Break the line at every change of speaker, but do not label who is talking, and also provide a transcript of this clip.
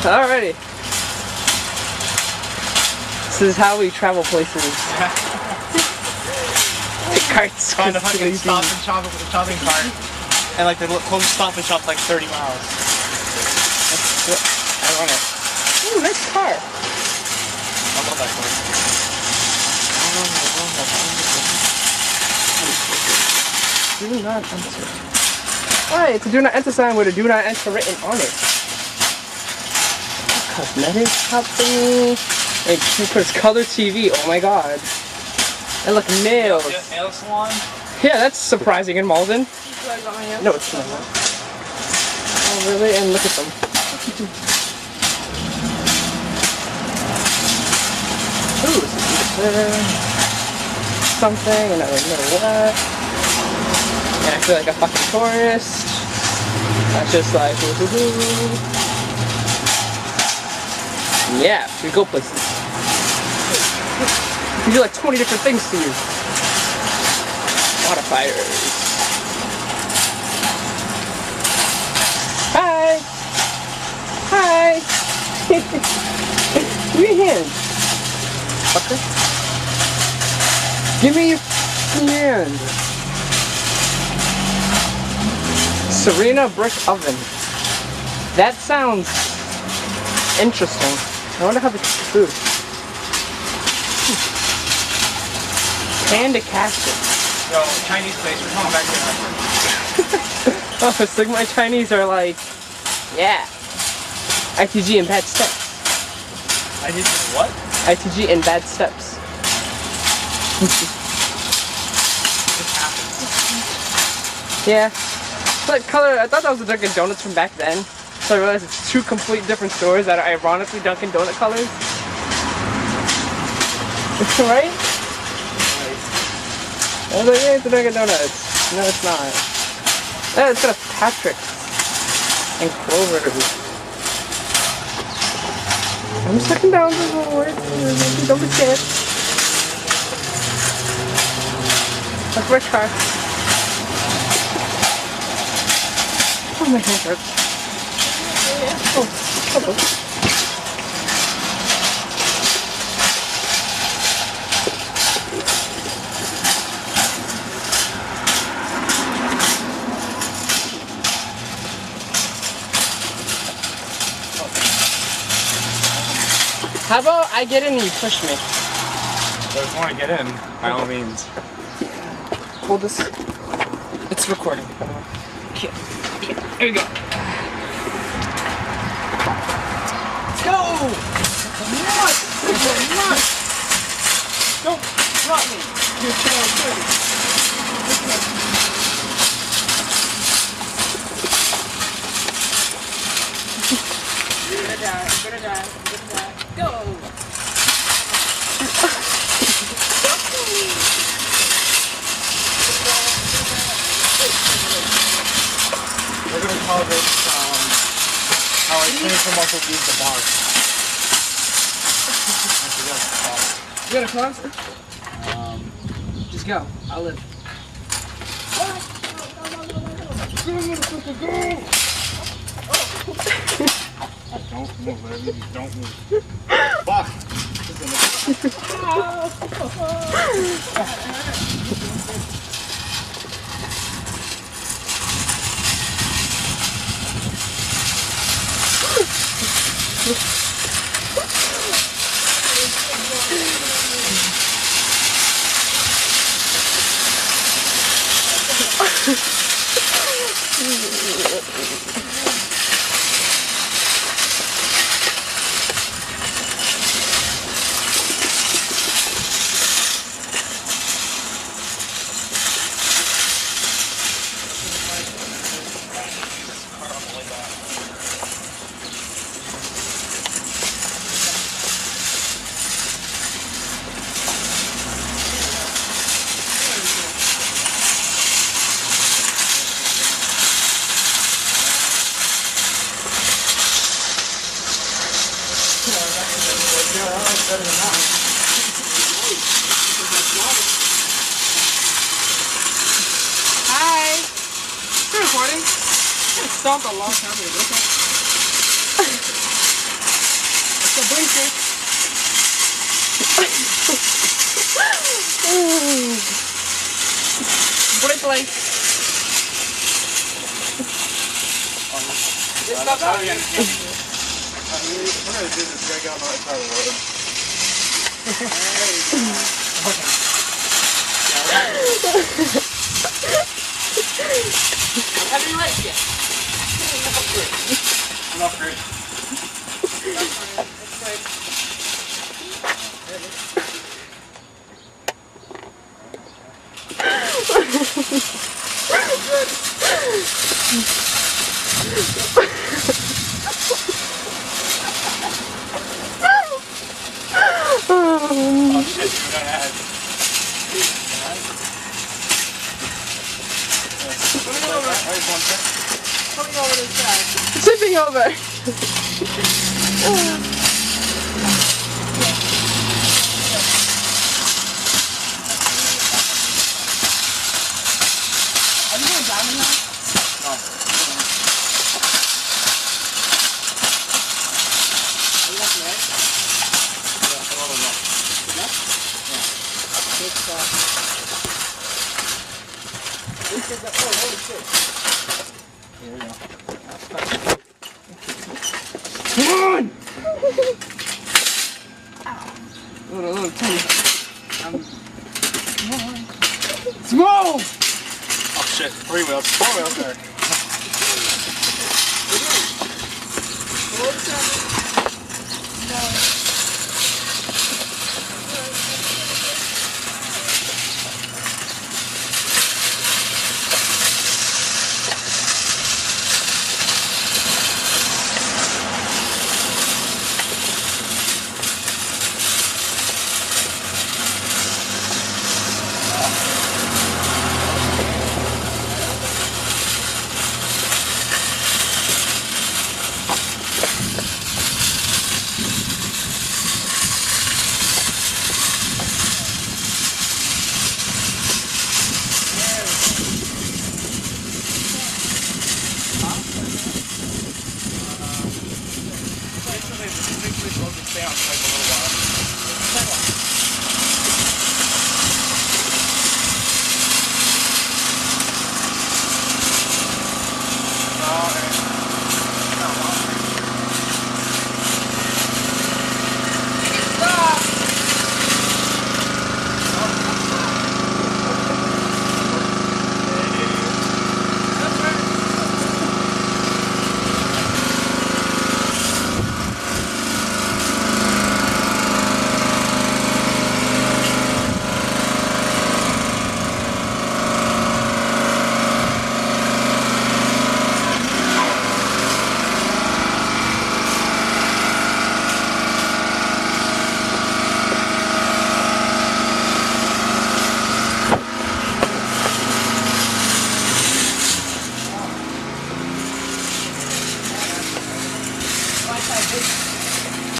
Alrighty. This is how we travel places. The cart's
find a fucking stop and shopping cart. And like the closest stop and shop's like 30 miles.
That's what I want it. Ooh, nice car.
I love that car.
Do not enter. Alright, it's a do not enter sign with a do not enter written on it. Cosmetic company. And she puts color TV. Oh my god. And look, nails.
Nail salon?
Yeah, that's surprising in Malden. No, it's not. Oh, really? And look at them. Ooh, something, and I don't know what. And I feel like a fucking tourist. That's just like, woo-hoo-hoo. Yeah, we go places. We do like 20 different things to you. Modifiers. Hi! Hi! Give me your hand. Fucker. Give me your hand. Serena Brick Oven. That sounds interesting. I wonder how they cook food. Panda Castle.
Yo, Chinese place, we're coming back here.
Oh, Sigma Chinese are like, yeah. ITG and bad steps.
ITG what?
ITG and bad steps. Yeah. Like color, I thought that was the Dunkin' Donuts from back then. So I realized it's two complete different stores that are ironically Dunkin' Donut colors. Right? I was like, yeah, it's a Dunkin' Donuts. No, it's not. Yeah, it's got a Patrick and Clover. I'm just looking down the road. Don't be scared. That's my car. Oh, my hand hurts. Oh, hello. How about I get in and you push me?
So if you want to get in, by all means.
Hold this. It's recording. Okay. Here we go. Let's go! Come on! Don't drop me! You're trying to I'm gonna die. Go!
We're going to call this, how I train for muscle beat the bar.
You got a sponsor? Just go. I'll live.
Don't move, whatever you do, don't move. Fuck!
Hi! You're recording? I stomped a long time ago. a blinker. Blink, blink. It's not bad.
We're gonna do this. We gotta get on the right side of the road.
How do you like it?
Not great.
That's right.
Oh shit, you got ahead.
Coming over this side. Tipping over. Are you going diamond now?
No.
Are you lucky, right?
Yeah, a little more.
Enough?
Yeah.
Good stuff. Oh, holy shit.
Here we go.
Come on! Little tiny. Small!
Oh shit, 3 wheels. 4 wheels there.
No.